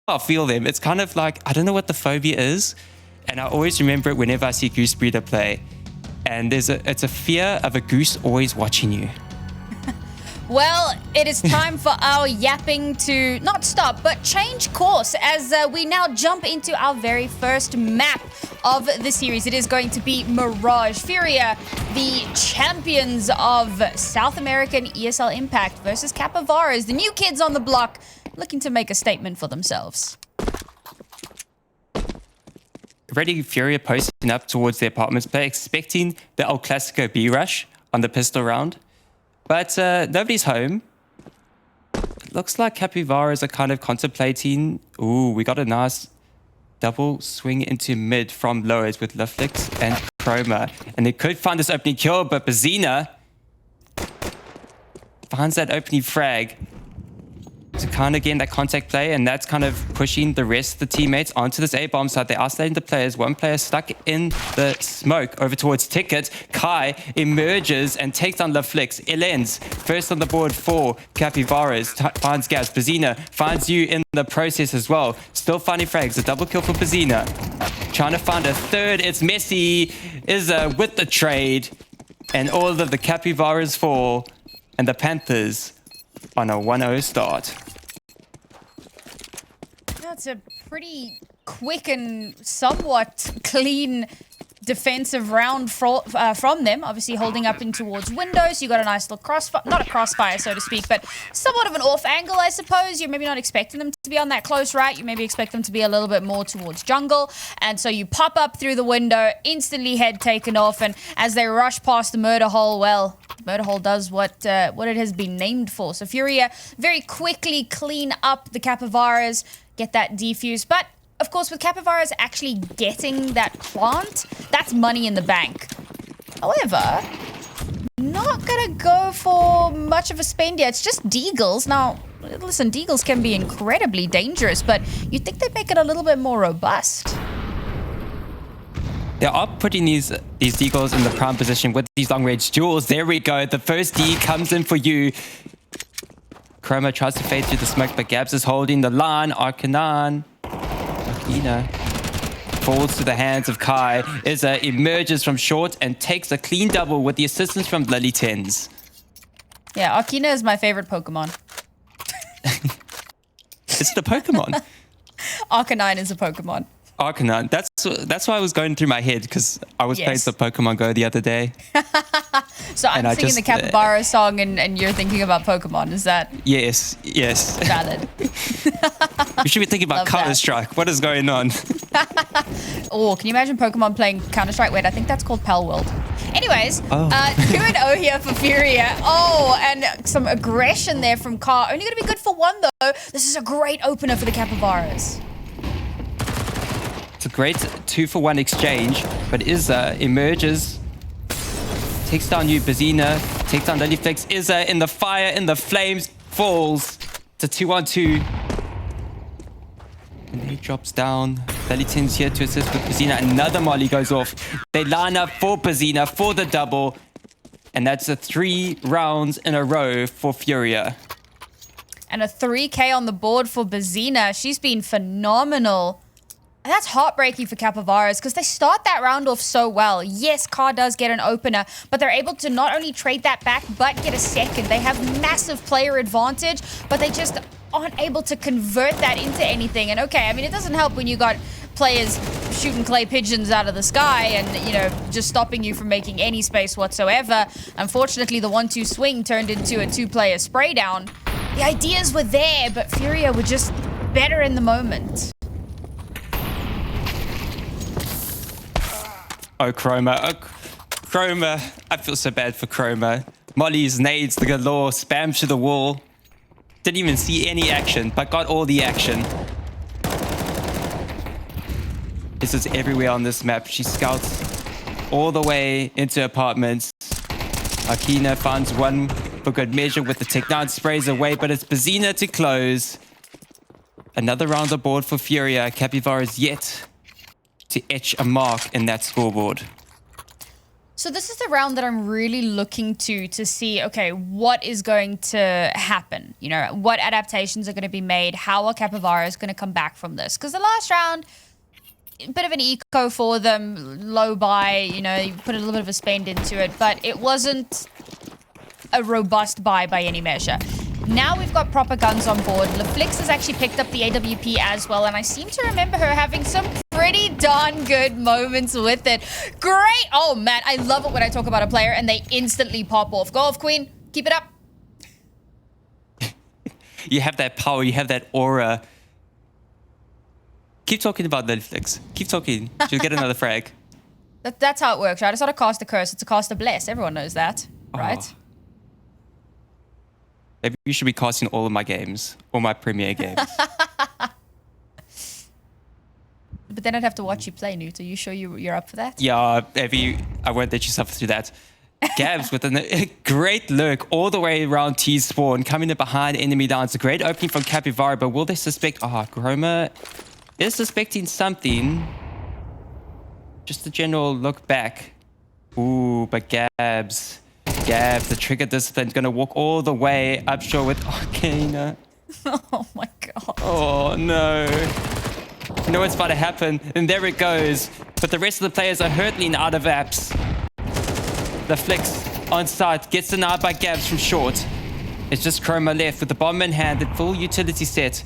I feel them. It's kind of like, I don't know what the phobia is. And I always remember it whenever I see Goose Breeder play. And it's a fear of a goose always watching you. Well, it is time for our yapping to not stop, but change course as we now jump into our very first map of the series. It is going to be Mirage. FURIA, the champions of South American ESL Impact versus CAPIVARAS, the new kids on the block, looking to make a statement for themselves. Already FURIA posting up towards their apartments, but expecting the El Clasico B rush on the pistol round. But nobody's home. It looks like CAPIVARAS are kind of contemplating. Ooh, we got a nice double swing into mid from lowers with Liflix and Chroma. And they could find this opening kill, but Bazina finds that opening frag to kind of get in that contact play, and that's kind of pushing the rest of the teammates onto this A-bomb side. They're isolating the players. One player stuck in the smoke over towards Ticket. Kai emerges and takes down Laflix. Elens, first on the board for CAPIVARAS, finds Gaz. Bazina finds you in the process as well. Still finding frags. A double kill for Bazina. Trying to find a third. It's Messi with the trade. And all of the CAPIVARAS fall. And the Panthers on a 1-0 start. That's a pretty quick and somewhat clean defensive round from them. Obviously holding up in towards windows. You got a nice little crossfire, not a crossfire so to speak, but somewhat of an off angle I suppose. You're maybe not expecting them to be on that close right. You maybe expect them to be a little bit more towards jungle. And so you pop up through the window, instantly head taken off, and as they rush past the murder hole, well, murder hole does what it has been named for. So FURIA very quickly clean up the CAPIVARAS, get that defuse, but of course, with CAPIVARAS actually getting that plant, that's money in the bank. However, not gonna go for much of a spend here. It's just deagles. Now, listen, deagles can be incredibly dangerous, but you'd think they'd make it a little bit more robust. They are putting these deagles in the prime position with these long-range duels. There we go. The first D comes in for you. Chroma tries to fade through the smoke, but Gabs is holding the line. Arcanan falls to the hands of Kai. Izza emerges from short and takes a clean double with the assistance from Lily Tens. Yeah, Arkina is my favorite Pokemon. Is it a Pokemon? Arcanine is a Pokemon. Arcanan. That's why I was going through my head, because I was playing some Pokemon Go the other day. So I'm singing the CAPIVARAS song and you're thinking about Pokemon, is that? Yes. Valid. We should be thinking about Counter-Strike. What is going on? Oh, can you imagine Pokemon playing Counter-Strike? Wait, I think that's called Pal World. Anyways, 2-0 here for FURIA. Oh, and some aggression there from Car. Only going to be good for one, though. This is a great opener for the CAPIVARAS. It's a great 2-for-1 exchange, but Izza emerges, takes down you, Bazina, takes down Liliflex. Izza in the fire, in the flames, falls. It's a 2-on-2. And he drops down. Lilitin's here to assist with Bazina. Another molly goes off. They line up for Bazina for the double. And that's a 3 rounds in a row for FURIA. And a 3K on the board for Bazina. She's been phenomenal. And that's heartbreaking for CAPIVARAS because they start that round off so well. Yes, Car does get an opener, but they're able to not only trade that back, but get a second. They have massive player advantage, but they just aren't able to convert that into anything. And okay, I mean, it doesn't help when you got players shooting clay pigeons out of the sky and, you know, just stopping you from making any space whatsoever. Unfortunately, the 1-2 swing turned into a 2-player spray down. The ideas were there, but FURIA were just better in the moment. Oh, Chroma. Chroma. I feel so bad for Chroma. Molly's nades, the galore, spam to the wall. Didn't even see any action, but got all the action. This is everywhere on this map. She scouts all the way into apartments. Akina finds one for good measure with the Tech-9, sprays away, but it's Bazina to close. Another round aboard for FURIA. CAPIVARAS yet to etch a mark in that scoreboard. So this is the round that I'm really looking to see, okay, what is going to happen? You know, what adaptations are going to be made? How are CAPIVARAS going to come back from this? Because the last round, a bit of an eco for them, low buy, you know, you put a little bit of a spend into it, but it wasn't a robust buy by any measure. Now we've got proper guns on board. LaFlix has actually picked up the AWP as well, and I seem to remember her having some pretty darn good moments with it. Great! Oh, man, I love it when I talk about a player and they instantly pop off. Go off, Queen. Keep it up. You have that power. You have that aura. Keep talking about LaFlix. Keep talking. She'll get another frag. That's how it works, right? It's not a cast a curse. It's a cast a bless. Everyone knows that, right? Oh. Maybe you should be casting all of my games, all my Premier games. But then I'd have to watch you play, Newt. Are you sure you're up for that? Yeah, maybe I won't let you suffer through that. Gabs with a great lurk all the way around T spawn, coming in behind enemy lines. A great opening from Capivara, but will they suspect? Chroma is suspecting something. Just a general look back. Ooh, but Gabs, the trigger discipline, going to walk all the way up shore with Arcana. Oh my god. Oh no. You know what's about to happen, and there it goes. But the rest of the players are hurtling out of apps. The Flicks on site gets denied by Gabs from short. It's just Chroma left with the bomb in hand, the full utility set.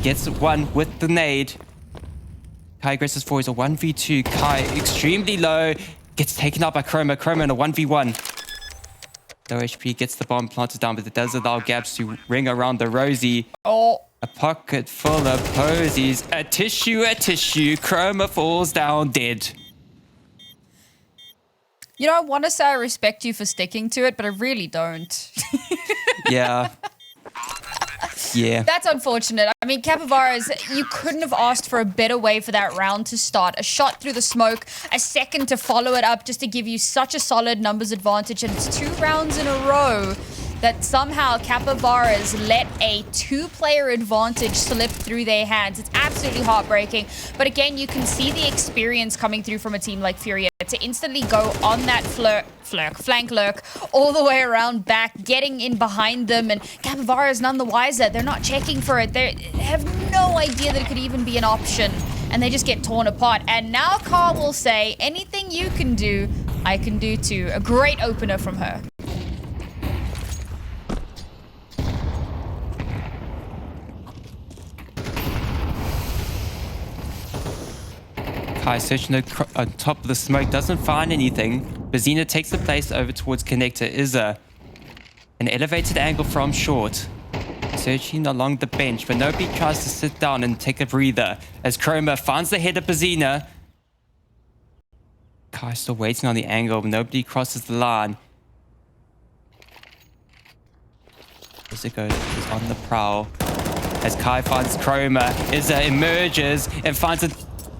Gets one with the nade. Kai aggresses for is a 1v2. Kai extremely low. Gets taken out by Chroma. Chroma in a 1v1. Low HP gets the bomb planted down, but it does allow Gabs to ring around the Rosie. Oh. A pocket full of posies. A tissue. Chroma falls down dead. You know, I want to say I respect you for sticking to it, but I really don't. Yeah. Yeah. That's unfortunate. I mean, CAPIVARAS, you couldn't have asked for a better way for that round to start. A shot through the smoke, a second to follow it up just to give you such a solid numbers advantage. And it's 2 rounds in a row that somehow CAPIVARAS let a 2-player advantage slip through their hands. It's absolutely heartbreaking. But again, you can see the experience coming through from a team like FURIA to instantly go on that flank lurk all the way around back, getting in behind them, and CAPIVARAS none the wiser. They're not checking for it. They have no idea that it could even be an option, and they just get torn apart. And now Carl will say, anything you can do, I can do too. A great opener from her. Kai searching on top of the smoke, doesn't find anything. Bazina takes the place over towards Connector. Izza, an elevated angle from short. Searching along the bench, but nobody tries to sit down and take a breather. As Chroma finds the head of Bazina. Kai still waiting on the angle, but nobody crosses the line. Izza is on the prowl. As Kai finds Chroma, Izza emerges and finds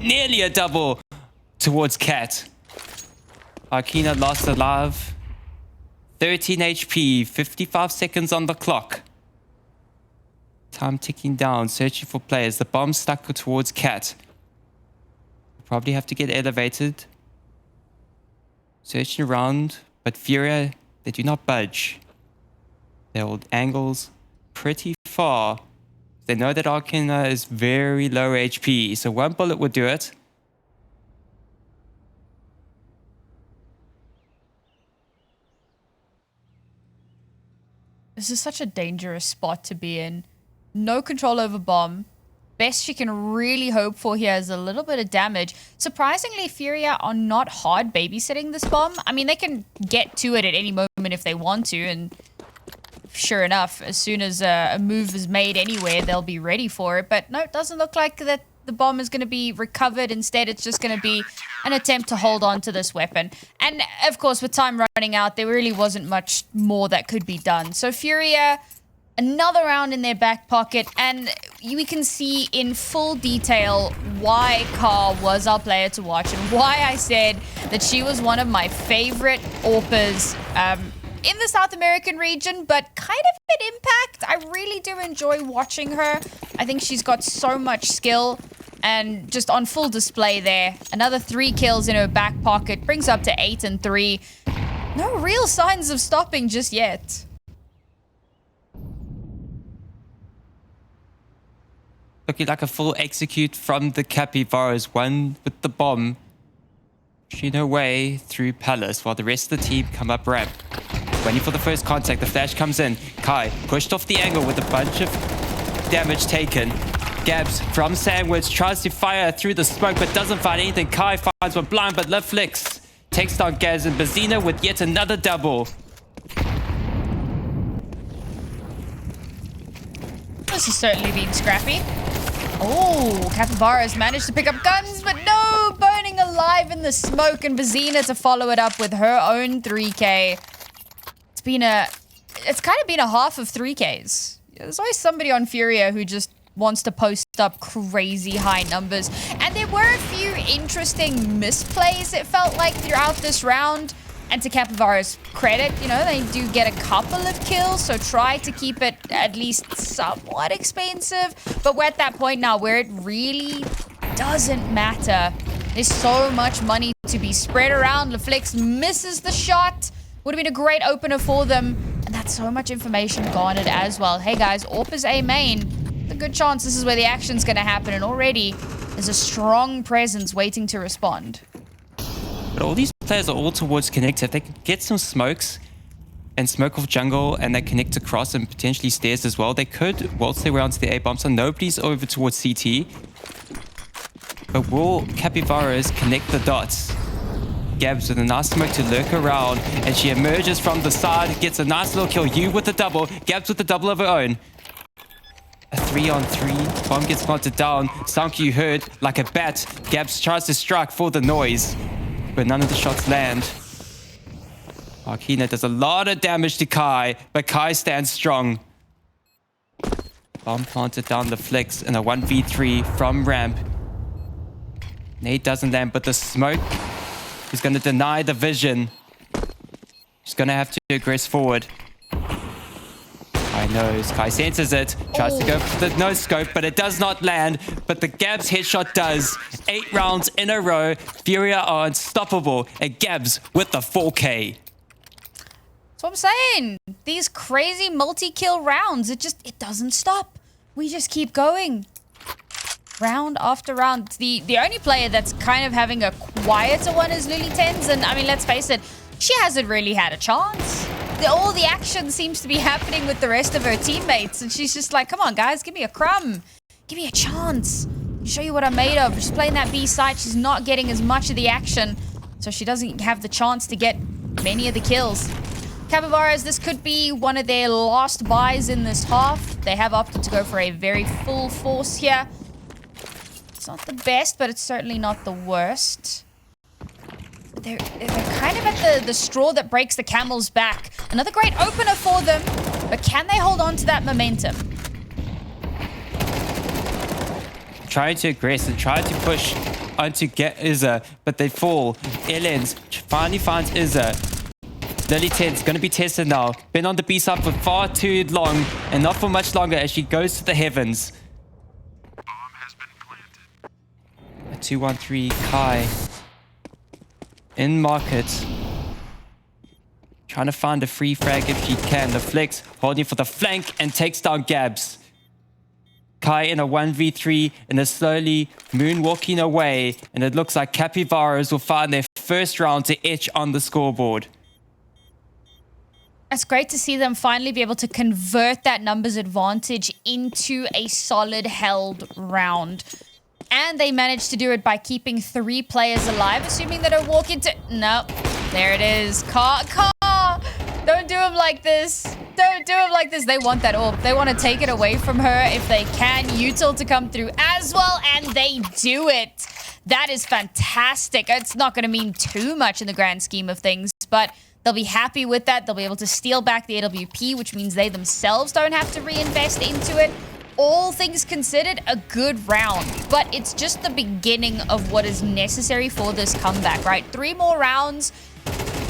nearly a double towards Cat. Arkina lost alive. 13 HP, 55 seconds on the clock. Time ticking down, searching for players. The bomb stuck towards Cat. Probably have to get elevated. Searching around, but FURIA, they do not budge. They hold angles pretty far. They know that Arkina is very low HP, so one bullet would do it. This is such a dangerous spot to be in. No control over bomb. Best she can really hope for here is a little bit of damage. Surprisingly, FURIA are not hard babysitting this bomb. I mean, they can get to it at any moment if they want to, and sure enough, as soon as a move is made anywhere, they'll be ready for it. But no, it doesn't look like that the bomb is going to be recovered. Instead, it's just going to be an attempt to hold on to this weapon. And of course, with time running out, there really wasn't much more that could be done. So FURIA, another round in their back pocket, and we can see in full detail why Carl was our player to watch and why I said that she was one of my favorite AWPers in the South American region, but kind of at Impact. I really do enjoy watching her. I think she's got so much skill, and just on full display there. Another 3 kills in her back pocket, brings up to 8 and 3. No real signs of stopping just yet. Looking like a full execute from the Capyvaras. One with the bomb. Pushing her way through Palace while the rest of the team come up ramp. Waiting for the first contact. The flash comes in. Kai pushed off the angle with a bunch of damage taken. Gabs from Sandwich tries to fire through the smoke but doesn't find anything. Kai finds one blind but left flicks. Takes down Gaz and Bazina with yet another double. This has certainly been scrappy. Oh, Capyvaras managed to pick up guns, but no, burning alive in the smoke, and Bazina to follow it up with her own 3K. It's kind of been a half of 3Ks. There's always somebody on FURIA who just wants to post up crazy high numbers. And there were a few interesting misplays, it felt like, throughout this round. And to Capyvaras' credit, you know, they do get a couple of kills, so try to keep it at least somewhat expensive. But we're at that point now where it really doesn't matter. There's so much money to be spread around. LeFlix misses the shot. Would have been a great opener for them. And that's so much information garnered as well. Hey guys, AWP is A main. A good chance this is where the action's going to happen. And already there's a strong presence waiting to respond. But all these players are all towards connect. If they can get some smokes and smoke off jungle and they connect across and potentially stairs as well, they could waltz their way onto the A bomb. So nobody's over towards CT. But will Capyvaras connect the dots? Gabs with a nice smoke to lurk around, and she emerges from the side, gets a nice little kill. You with the double, Gabs with the double of her own. A 3-on-3, bomb gets planted down. Sunk, you heard like a bat. Gabs tries to strike for the noise, but none of the shots land. Arkina does a lot of damage to Kai, but Kai stands strong. Bomb planted down the flicks in a 1v3 from ramp. Nade doesn't land, but the smoke is going to deny the vision. She's going to have to aggress forward. Kai knows. Kai senses it. Tries to go for the no-scope, but it does not land. But the Gabs headshot does. 8 rounds in a row. FURIA are unstoppable. And Gabs with the 4K. That's what I'm saying. These crazy multi-kill rounds, it doesn't stop. We just keep going. Round after round. The only player that's kind of having a quieter one is Lily10s. And I mean, let's face it, she hasn't really had a chance. All the action seems to be happening with the rest of her teammates. And she's just like, come on, guys, give me a crumb. Give me a chance. I'll show you what I'm made of. She's playing that B side. She's not getting as much of the action. So she doesn't have the chance to get many of the kills. Capyvaras, this could be one of their last buys in this half. They have opted to go for a very full force here. It's not the best, but it's certainly not the worst. They're kind of at the straw that breaks the camel's back. Another great opener for them, but can they hold on to that momentum? Trying to aggress and trying to push onto get Izza, but they fall. Ellens finally finds Izza. Lily10's going to be tested now. Been on the B side for far too long, and not for much longer as she goes to the heavens. A 2-1-3 Kai. In market. Trying to find a free frag if she can. The flex holding for the flank and takes down Gabs. Kai in a 1v3 and is slowly moonwalking away. And it looks like Capyvaras will find their first round to etch on the scoreboard. It's great to see them finally be able to convert that numbers advantage into a solid held round. And they managed to do it by keeping 3 players alive, assuming that it'll walk into... No, there it is. Car. Don't do him like this. Don't do him like this. They want that AWP. They want to take it away from her if they can. Util to come through as well, and they do it. That is fantastic. It's not going to mean too much in the grand scheme of things, but they'll be happy with that. They'll be able to steal back the AWP, which means they themselves don't have to reinvest into it. All things considered, a good round, but it's just the beginning of what is necessary for this comeback, right? 3 more rounds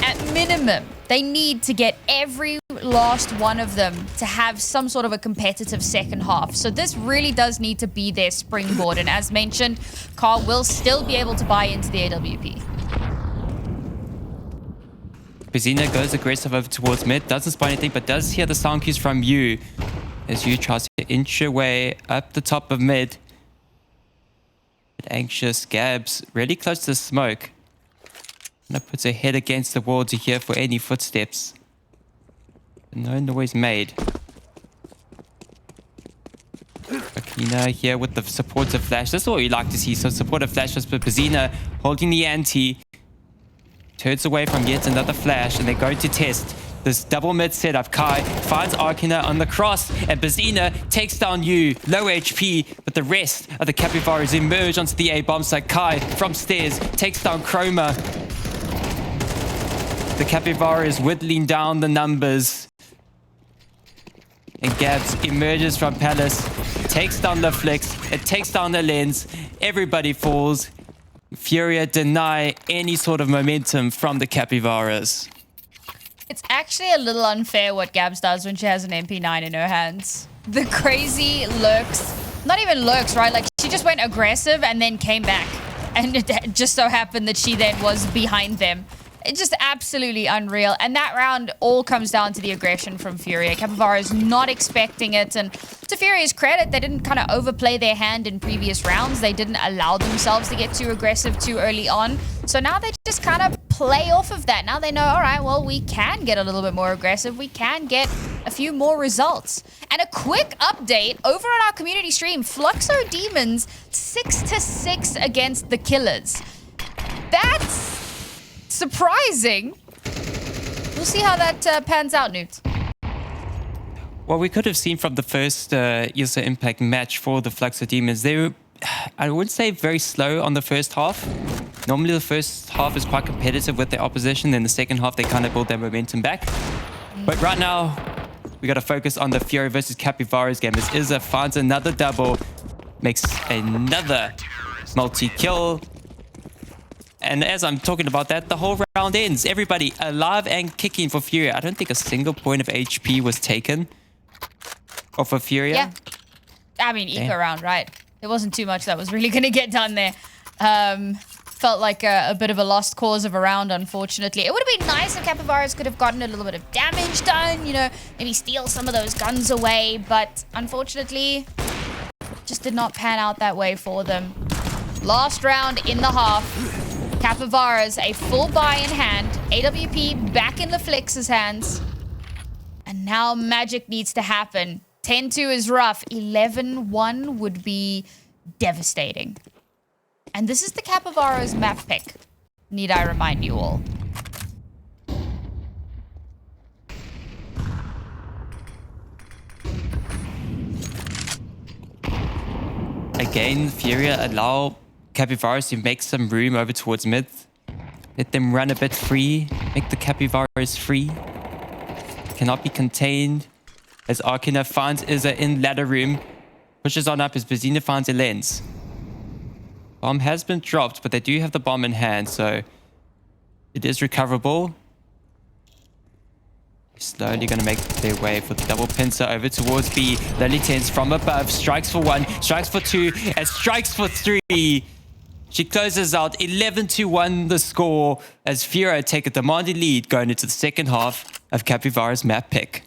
at minimum. They need to get every last one of them to have some sort of a competitive second half. So this really does need to be their springboard. And as mentioned, Carl will still be able to buy into the AWP. Bezina goes aggressive over towards mid, doesn't spot anything, but does hear the sound cues from Yu as Yu tries to inch her way up the top of mid. But anxious, Gabs really close to the smoke. And puts her head against the wall to hear for any footsteps. No noise made. Akina here with the supportive flash. This is what we like to see. So supportive flashes, but Bezina holding the ante. Turns away from yet another flash, and they're going to test this double mid setup. Kai finds Arkina on the cross, and Bezina takes down Yu. Low HP, but the rest of the Capivaras emerge onto the A bomb site. Kai from stairs takes down Chroma. The Capivara is whittling down the numbers. And Gabs emerges from Palace, takes down the Flicks, it takes down the Lens. Everybody falls. FURIA deny any sort of momentum from the Capivaras. It's actually a little unfair what Gabs does when she has an MP9 in her hands. The crazy lurks, not even lurks, right? Like, she just went aggressive and then came back. And it just so happened that she then was behind them. It's just absolutely unreal. And that round all comes down to the aggression from FURIA. Capivara is not expecting it. And to FURIA's credit, they didn't kind of overplay their hand in previous rounds. They didn't allow themselves to get too aggressive too early on. So now they just kind of play off of that. Now they know, all right, well, we can get a little bit more aggressive. We can get a few more results. And a quick update over on our community stream. Fluxo Demons 6-6 against the Killers. That's surprising. We'll see how that pans out, Newt. Well, we could have seen from the first ESL Impact match for the Fluxo Demons, they were, I would say, very slow on the first half. Normally, the first half is quite competitive with their opposition. Then the second half, they kind of build their momentum back. But right now, we got to focus on the FURIA versus Capivaras game. As Izza finds another double, makes another multi-kill. And as I'm talking about that, the whole round ends. Everybody alive and kicking for FURIA. I don't think a single point of HP was taken off of FURIA. Yeah. I mean, eco round, right? There wasn't too much that was really going to get done there. Felt like a bit of a lost cause of a round, unfortunately. It would have been nice if Capivaras could have gotten a little bit of damage done, you know, maybe steal some of those guns away. But unfortunately, just did not pan out that way for them. Last round in the half. Capivaras, a full buy in hand. AWP back in the Flix's hands. And now magic needs to happen. 10-2 is rough. 11-1 would be devastating. And this is the Capivaras map pick. Need I remind you all. Again, FURIA allow Capivaras to make some room over towards mid. Let them run a bit free. Make the Capivaras free. Cannot be contained. As Arkina finds Izza in ladder room. Pushes on up as Bezina finds a Lens. Bomb has been dropped, but they do have the bomb in hand, so it is recoverable. Slowly going to make their way for the double pincer over towards B. Lily Tense from above. Strikes for 1, strikes for 2, and strikes for 3. She closes out 11-1 the score as FURIA take a demanding lead going into the second half of Capivara's map pick.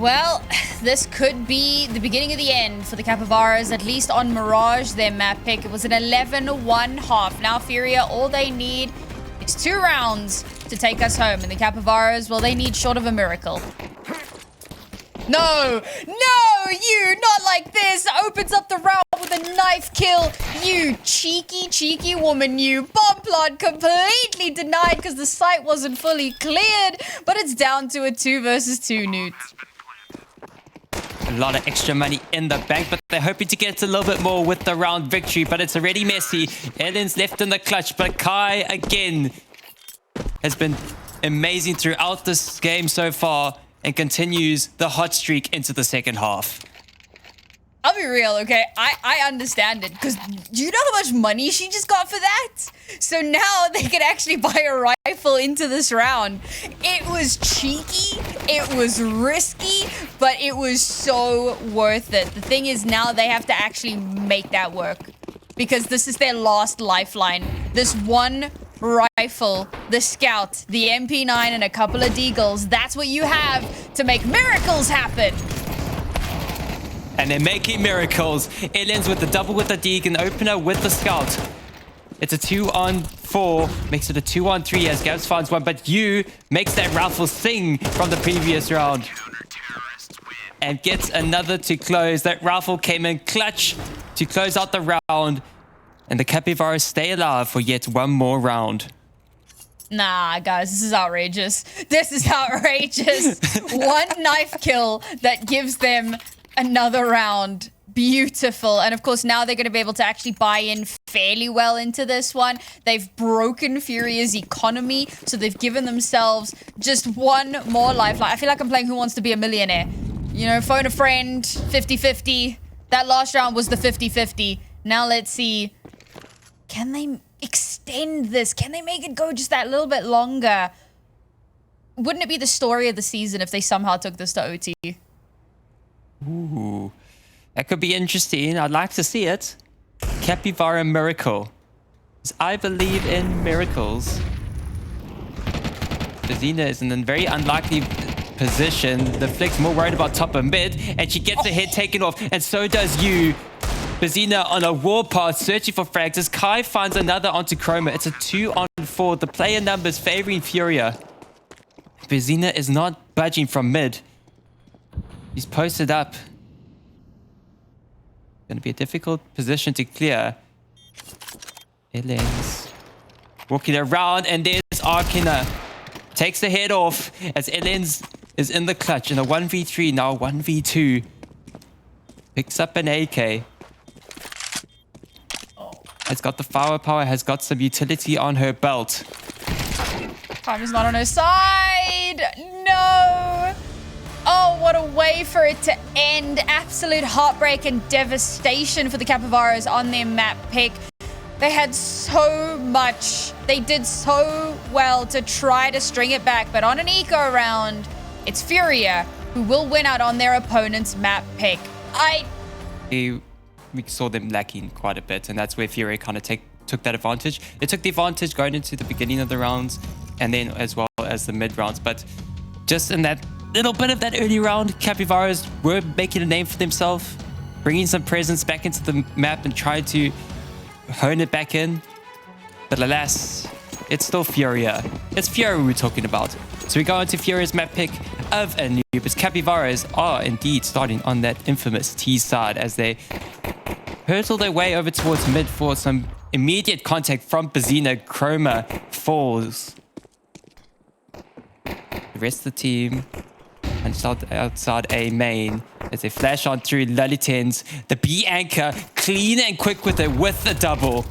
Well, this could be the beginning of the end for the CAPIVARAS, at least on Mirage, their map pick. It was an 11-1 half. Now FURIA, all they need is 2 rounds to take us home. And the CAPIVARAS, well, they need short of a miracle. No, you, not like this. Opens up the round with a knife kill. You cheeky woman, you. Bomb plant completely denied because the site wasn't fully cleared. But it's down to a 2 versus 2, Newt. A lot of extra money in the bank, but they're hoping to get a little bit more with the round victory, but it's already messy. Ellen's left in the clutch, but Kai, again, has been amazing throughout this game so far and continues the hot streak into the second half. I'll be real, okay? I understand it, because do you know how much money she just got for that? So now they can actually buy a rifle into this round. It was cheeky, it was risky, but it was so worth it. The thing is now they have to actually make that work, because this is their last lifeline. This one rifle, the Scout, the MP9, and a couple of Deagles, that's what you have to make miracles happen. And they're making miracles. It ends with the double with the Deacon, opener with the Scout. It's a 2-on-4, makes it a 2-on-3 as Gabs finds one, but you makes that rifle sing from the previous round. And gets another to close. That rifle came in clutch to close out the round. And the CAPIVARAS stay alive for yet one more round. Nah, guys, this is outrageous. This is outrageous. One knife kill that gives them another round. Beautiful. And of course, now they're going to be able to actually buy in fairly well into this one. They've broken FURIA's economy, so they've given themselves just one more lifeline. I feel like I'm playing Who Wants to Be a Millionaire. You know, phone a friend, 50-50. That last round was the 50-50. Now let's see. Can they extend this? Can they make it go just that little bit longer? Wouldn't it be the story of the season if they somehow took this to OT? Ooh, that could be interesting. I'd like to see it. Capivara Miracle. I believe in miracles. Bezina is in a very unlikely position. The Flick's more worried about top and mid, and she gets her head taken off, and so does you. Bezina on a warpath searching for frags as Kai finds another onto Chroma. It's a 2-on-4. The player numbers favoring FURIA. Bezina is not budging from mid. He's posted up. Going to be a difficult position to clear. Ellen's walking around, and there's Arkina. Takes the head off as Ellen's is in the clutch in a 1v3, now 1v2. Picks up an AK. Has got the firepower, has got some utility on her belt. Time is not on her side. No. Oh, what a way for it to end. Absolute heartbreak and devastation for the CAPIVARAS on their map pick. They had so much. They did so well to try to string it back. But on an eco round, it's FURIA who will win out on their opponent's map pick. We saw them lacking quite a bit, and that's where FURIA kind of took that advantage. They took the advantage going into the beginning of the rounds, and then as well as the mid rounds. But just in that little bit of that early round, CAPIVARAS were making a name for themselves, bringing some presence back into the map and trying to hone it back in. But alas, it's still FURIA. It's FURIA we're talking about. So we go into FURIA's map pick of Anubis. CAPIVARAS are indeed starting on that infamous T side as they hurtle their way over towards mid for some immediate contact from Bezina. Chroma falls. The rest of the team and start outside A main as they flash on through Lullytens. The B anchor, clean and quick with it with the double.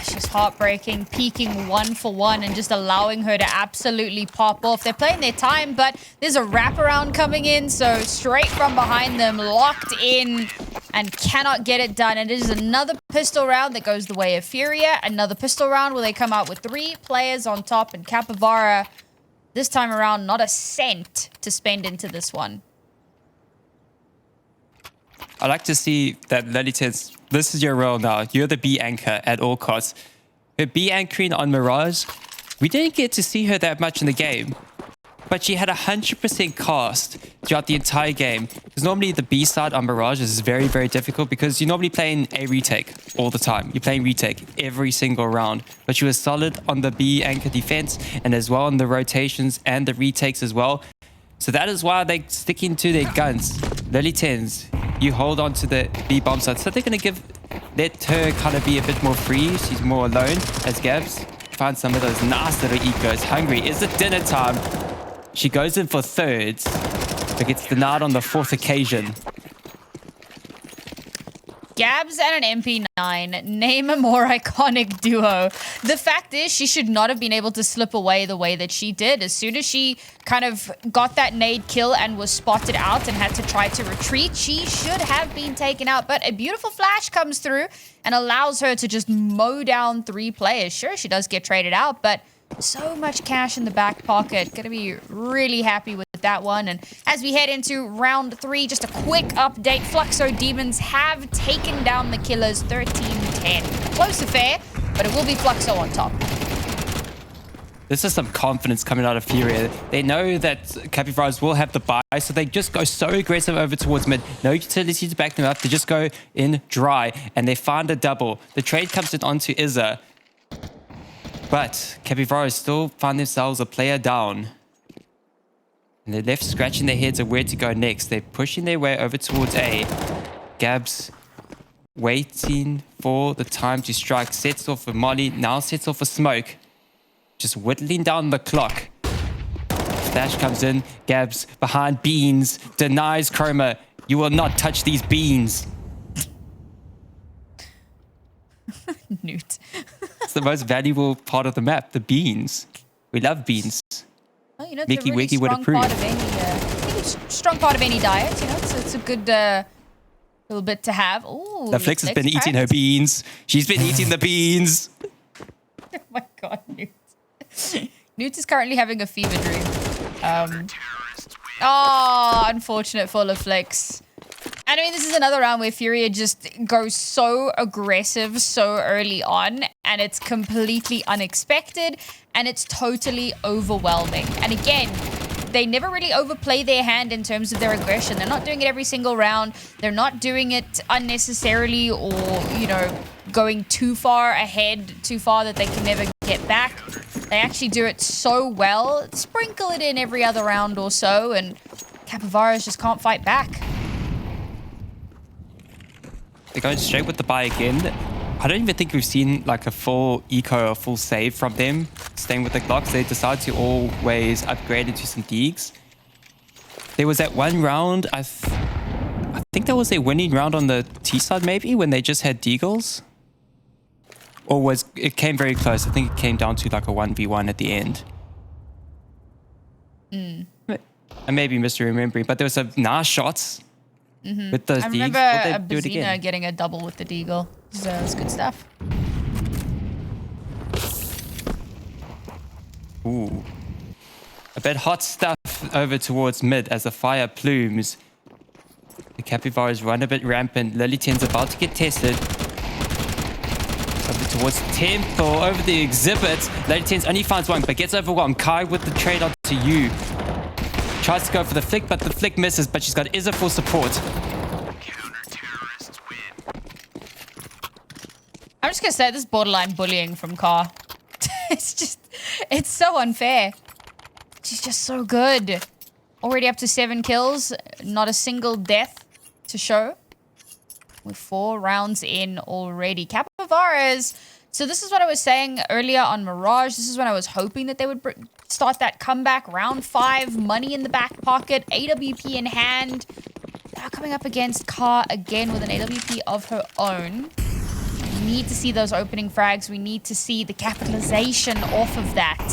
Just heartbreaking, peaking 1 for 1 and just allowing her to absolutely pop off. They're playing their time, but there's a wraparound coming in, so straight from behind them, locked in and cannot get it done. And it is another pistol round that goes the way of FURIA. Another pistol round where they come out with 3 players on top, and CAPIVARA, this time around, not a cent to spend into this one. I like to see that Lullytens, this is your role now. You're the B anchor at all costs. Her B anchoring on Mirage We didn't get to see her that much in the game, but she had 100% cast throughout the entire game. Because normally the B side on Mirage is very, very difficult because you're normally playing a retake all the time. You're playing retake every single round. But she was solid on the B anchor defense and as well on the rotations and the retakes as well. So that is why they're sticking to their guns. Lily 10s, you hold on to the B bomb side. So they're going to let her kind of be a bit more free. She's more alone as Gabs finds some of those nice little ecos. Hungry, is it dinner time? She goes in for thirds, but gets denied on the fourth occasion. Gabs and an MP9. Name a more iconic duo. The fact is, she should not have been able to slip away the way that she did. As soon as she kind of got that nade kill and was spotted out and had to try to retreat, she should have been taken out. But a beautiful flash comes through and allows her to just mow down 3 players. Sure, she does get traded out, but so much cash in the back pocket. Gonna be really happy with that one. And as we head into round 3, just a quick update. Fluxo Demons have taken down the Killers 13-10. Close affair, but it will be Fluxo on top. This is some confidence coming out of FURIA. They know that CAPIVARAS will have the buy, so they just go so aggressive over towards mid. No utility to back them up. They just go in dry, and they find a double. The trade comes in onto Izza. But CAPIVARAS still find themselves a player down. And they're left scratching their heads of where to go next. They're pushing their way over towards A. Gabs waiting for the time to strike. Sets off for Molly. Now sets off for Smoke. Just whittling down the clock. Flash comes in. Gabs behind Beans. Denies Chroma. You will not touch these beans. Newt. It's the most valuable part of the map, the beans. We love beans. Well, you know, it's Mickey a really Wiggy would strong approve. part of any, I think it's a strong part of any diet, you know, it's a good little bit to have. Ooh, The Flex has been eating her beans. She's been eating the beans. Oh my god, Newt. Newt is currently having a fever dream. Oh, unfortunate for the Flex. And I mean, this is another round where FURIA just goes so aggressive so early on, and it's completely unexpected, and it's totally overwhelming. And again, they never really overplay their hand in terms of their aggression. They're not doing it every single round. They're not doing it unnecessarily or, you know, going too far ahead, too far that they can never get back. They actually do it so well. Sprinkle it in every other round or so, and CAPIVARAS just can't fight back. They're going straight with the buy again. I don't even think we've seen like a full eco or full save from them staying with the Glocks. They decide to always upgrade into some Deegs. There was that one round, I think that was a winning round on the T side maybe, when they just had Deagles. Or it came very close. I think it came down to like a 1v1 at the end. I may be misremembering, but there was some nice shots. With those I Deegs. remember Will they do it again? getting a double with the Deagle. So it's good stuff. Ooh. A bit hot stuff over towards mid as the fire plumes. The CAPIVARAS run a bit rampant. Lily 10's about to get tested. Over towards Temple, over the exhibit. Lily 10's only finds one, but gets overwhelmed. Kai with the trade on to you. Tries to go for the flick, but the flick misses, but she's got Izza for support. I'm just gonna say this is borderline bullying from Car. It's so unfair. She's just so good. Already up to 7 kills, not a single death to show. We're 4 rounds in already. CAPIVARAS. So this is what I was saying earlier on Mirage. This is when I was hoping that they would start that comeback. Round 5, money in the back pocket, AWP in hand. Now coming up against Car again with an AWP of her own. We need to see those opening frags. We need to see the capitalization off of that.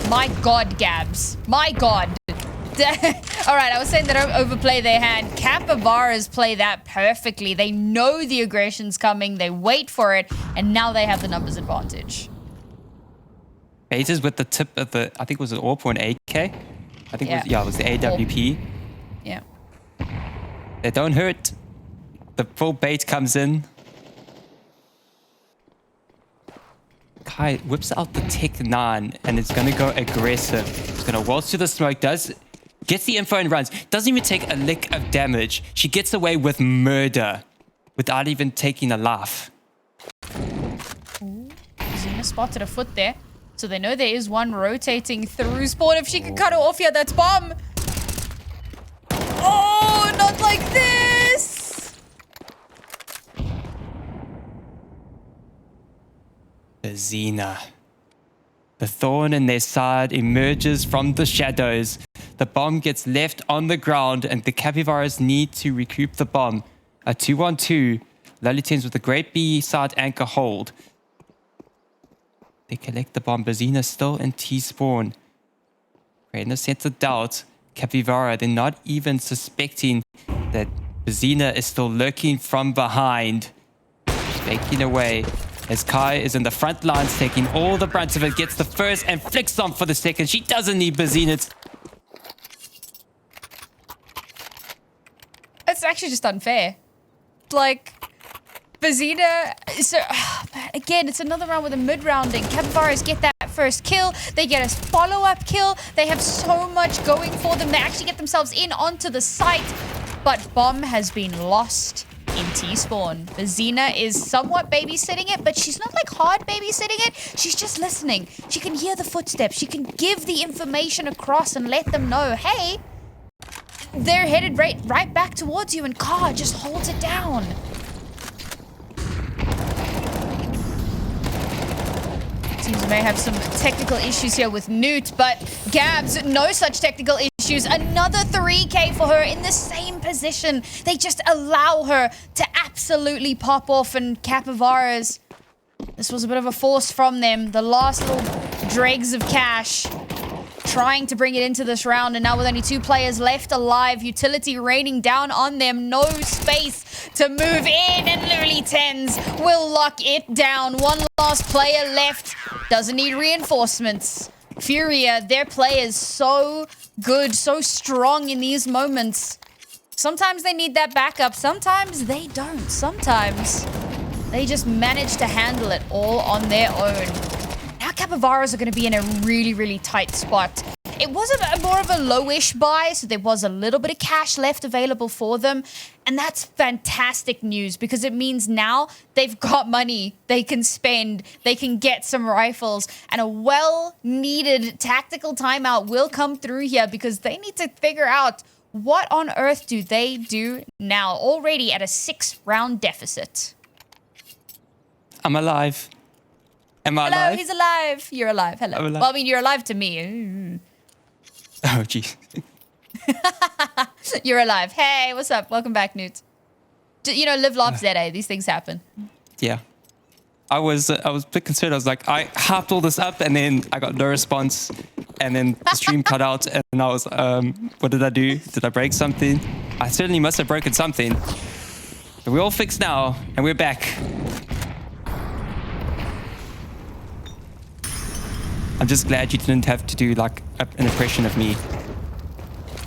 My god, Gabs. My god. Alright, I was saying they don't overplay their hand. CAPIVARAS play that perfectly. They know the aggression's coming. They wait for it. And now they have the numbers advantage. Bases with the tip of the, I think it was an AWP or an AK. I think it was the AWP. Yeah. They don't hurt. The full bait comes in. Kai whips out the Tech 9 and it's going to go aggressive. It's going to waltz to the smoke, gets the info and runs. Doesn't even take a lick of damage. She gets away with murder without even taking a laugh. Zena spotted a foot there. So they know there is one rotating through spawn. If she can cut her off here, that's bomb. Oh, not like this. The Xena. The thorn in their side emerges from the shadows. The bomb gets left on the ground and the Capyvaras need to recoup the bomb. A 2-on-2. Lolitens with a great B side anchor hold. They collect the bomb. Xena still in T-spawn. Creating a sense of doubt. Capivara, they're not even suspecting that Xena is still lurking from behind. Faking away. As Kai is in the front lines, taking all the brunt of it, gets the first and flicks on for the second. She doesn't need Xena. It's actually just unfair. Like, Xena, so again, it's another round with a mid-rounding. Capivaras get that first kill. They get a follow-up kill. They have so much going for them. They actually get themselves in onto the site. But bomb has been lost in T-spawn. Xena is somewhat babysitting it, but she's not like hard babysitting it. She's just listening. She can hear the footsteps. She can give the information across and let them know, hey, they're headed right back towards you, and Ka just holds it down. Seems we may have some technical issues here with Newt, but Gabs, no such technical issues. Another 3K for her in the same position. They just allow her to absolutely pop off, and Capyvaras, this was a bit of a force from them. The last little dregs of cash, trying to bring it into this round, and now with only 2 players left alive, utility raining down on them, no space to move in, and Luli Tens will lock it down. One last player left, doesn't need reinforcements. Furia, their play is so good, so strong in these moments. Sometimes they need that backup, sometimes they don't. Sometimes they just manage to handle it all on their own. Now Capyvaras are going to be in a really, really tight spot. It was more of a lowish buy, so there was a little bit of cash left available for them. And that's fantastic news, because it means now they've got money they can spend, they can get some rifles, and a well-needed tactical timeout will come through here, because they need to figure out what on earth do they do now, already at a 6-round deficit. I'm alive. Am I Hello, alive? he's alive. You're alive. Hello. I'm alive. Well, I mean, you're alive to me. Oh, jeez. You're alive. Hey, what's up? Welcome back, Newt. You know, live, laugh, ZA. These things happen. Yeah. I was a bit concerned. I was like, I harped all this up, and then I got no response, and then the stream cut out, and I was, what did I do? Did I break something? I certainly must have broken something. But we're all fixed now, and we're back. I'm just glad you didn't have to do like an impression of me.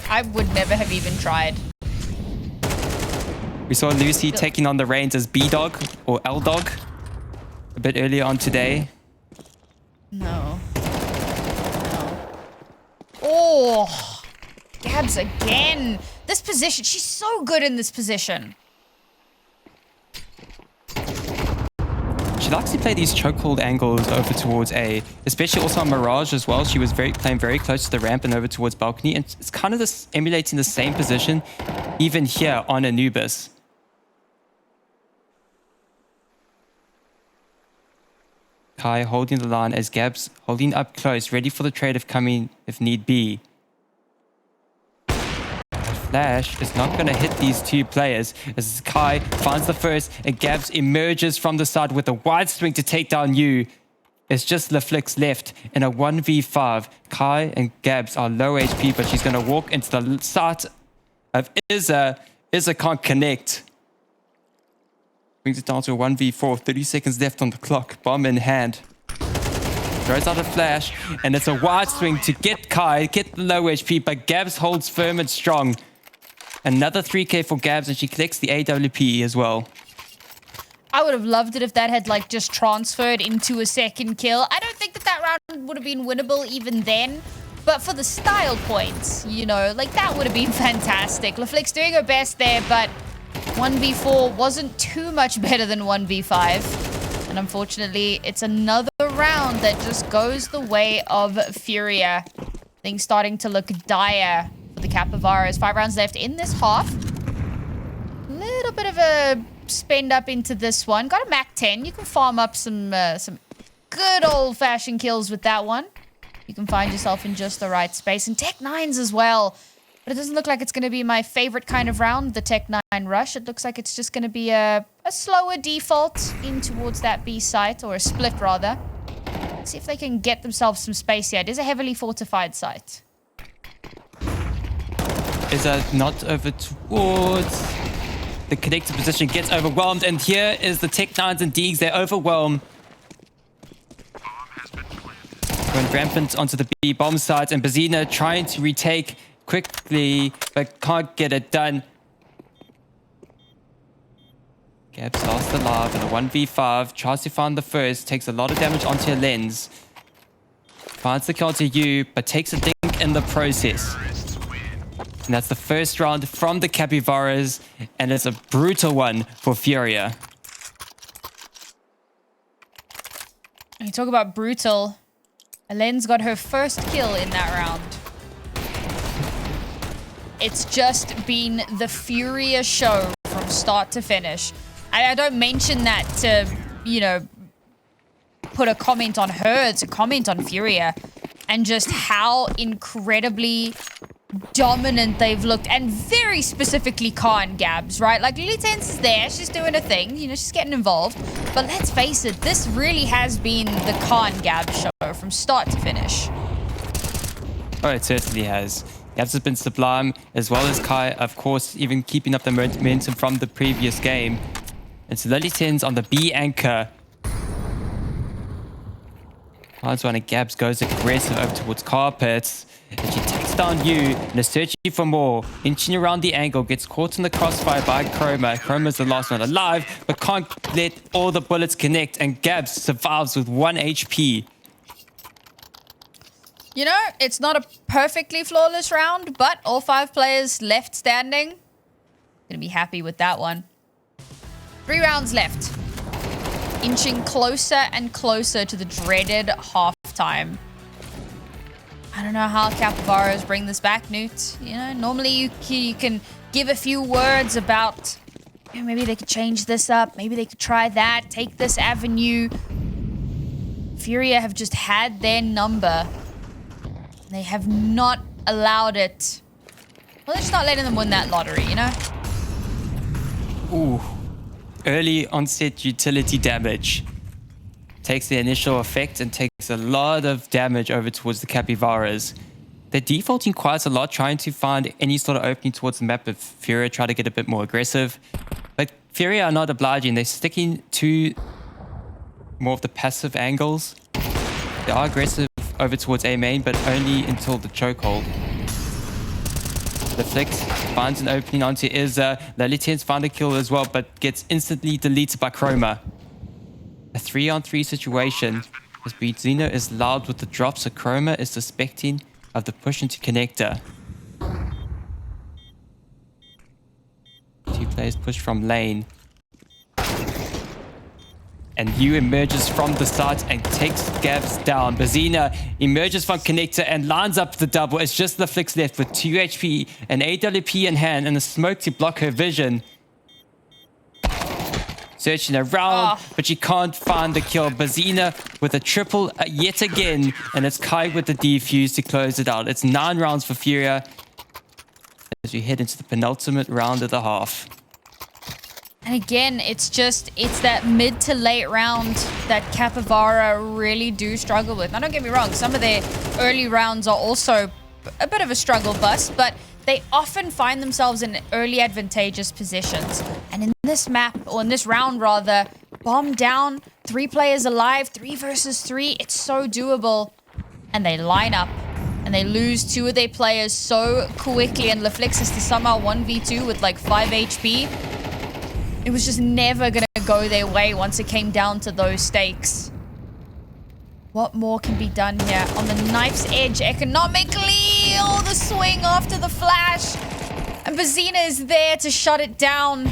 I would never have even tried. We saw Lucy taking on the reins as B-Dog or L-Dog a bit earlier on today. No. No. Oh, Gabs again. This position, she's so good in this position. She likes to play these chokehold angles over towards A, especially also on Mirage as well. She was playing very close to the ramp and over towards balcony, and it's kind of emulating the same position even here on Anubis. Kai holding the line as Gabs holding up close, ready for the trade of coming if need be. Flash is not going to hit these 2 players as Kai finds the first and Gabs emerges from the side with a wide swing to take down Yu. It's just LaFlix left in a 1v5. Kai and Gabs are low HP, but she's going to walk into the side of Izza. Izza can't connect. Brings it down to a 1v4. 30 seconds left on the clock. Bomb in hand. Throws out a flash, and it's a wide swing to get Kai, get the low HP, but Gabs holds firm and strong. Another 3K for Gabs, and she collects the AWP as well. I would have loved it if that had like just transferred into a second kill. I don't think that that round would have been winnable even then. But for the style points, you know, like that would have been fantastic. LaFlix doing her best there, but 1v4 wasn't too much better than 1v5. And unfortunately, it's another round that just goes the way of FURIA. Things starting to look dire for the CAPIVARAS. 5 rounds left in this half. Little bit of a spend up into this one. Got a Mac 10. You can farm up some good old-fashioned kills with that one. You can find yourself in just the right space. And Tech 9s as well. But it doesn't look like it's going to be my favorite kind of round, the Tech 9 rush. It looks like it's just going to be a slower default in towards that B site, or a split rather. Let's see if they can get themselves some space here. It is a heavily fortified site. Is that not over towards the connected position? Gets overwhelmed, and here is the Tech 9s and Deegs. They're overwhelmed. Going rampant onto the B bomb site, and Bazina trying to retake quickly, but can't get it done. Gabs lost alive in a 1v5. Tries to find the first. Takes a lot of damage onto your lens. Finds the kill to you, but takes a dink in the process. And that's the first round from the CAPIVARAS, and it's a brutal one for FURIA. And you talk about brutal. Len's got her first kill in that round. It's just been the FURIA show from start to finish. I don't mention that to, you know, put a comment on her. It's a comment on FURIA. And just how incredibly dominant they've looked. And very specifically Khan Gabs, right? Like, Lily Tense is there. She's doing her thing. You know, she's getting involved. But let's face it, this really has been the Khan Gabs show from start to finish. Oh, it certainly has. Gabs has been sublime, as well as Kai, of course, even keeping up the momentum from the previous game. It's Lily Tense on the B anchor. Finds one, and Gabs goes aggressive over towards Carpets. And she takes down you and is searching for more. Inching around the angle, gets caught in the crossfire by Chroma. Chroma's the last one alive, but can't let all the bullets connect. And Gabs survives with 1 HP. You know, it's not a perfectly flawless round, but all 5 players left standing. Gonna be happy with that one. 3 rounds left. Inching closer and closer to the dreaded halftime. I don't know how CAPIVARAS bring this back, Newt. You know, normally you can give a few words about, you know, maybe they could change this up. Maybe they could try that, take this avenue. FURIA have just had their number. They have not allowed it. Well, they're just not letting them win that lottery, you know? Ooh. Early onset utility damage. Takes the initial effect and takes a lot of damage over towards the CAPIVARAS. They're defaulting quite a lot, trying to find any sort of opening towards the map if FURIA try to get a bit more aggressive. But FURIA are not obliging. They're sticking to more of the passive angles. They are aggressive over towards A main, but only until the chokehold. The Flicks finds an opening onto Izza. Lily Tense found a kill as well, but gets instantly deleted by Chroma. A 3-on-3 situation as Zeno is loud with the drop, so Chroma is suspecting of the push into connector. 2 players push from lane. And Yu emerges from the site and takes Gabs down. Bazina emerges from connector and lines up the double. It's just the Flicks left with 2 HP, an AWP in hand, and a smoke to block her vision. Searching around, but she can't find the kill. Bazina with a triple yet again, and it's Kai with the defuse to close it out. It's 9 rounds for FURIA as we head into the penultimate round of the half. And again, it's that mid to late round that CAPIVARA really do struggle with. Now, don't get me wrong, some of their early rounds are also a bit of a struggle bus, but they often find themselves in early advantageous positions. And in this map, or in this round rather, bomb down, 3 players alive, 3 versus 3, it's so doable. And they line up, and they lose 2 of their players so quickly, and LaFlix is to somehow 1v2 with like 5 HP. It was just never going to go their way once it came down to those stakes. What more can be done here? On the knife's edge economically. Oh, the swing after the flash. And Bazina is there to shut it down.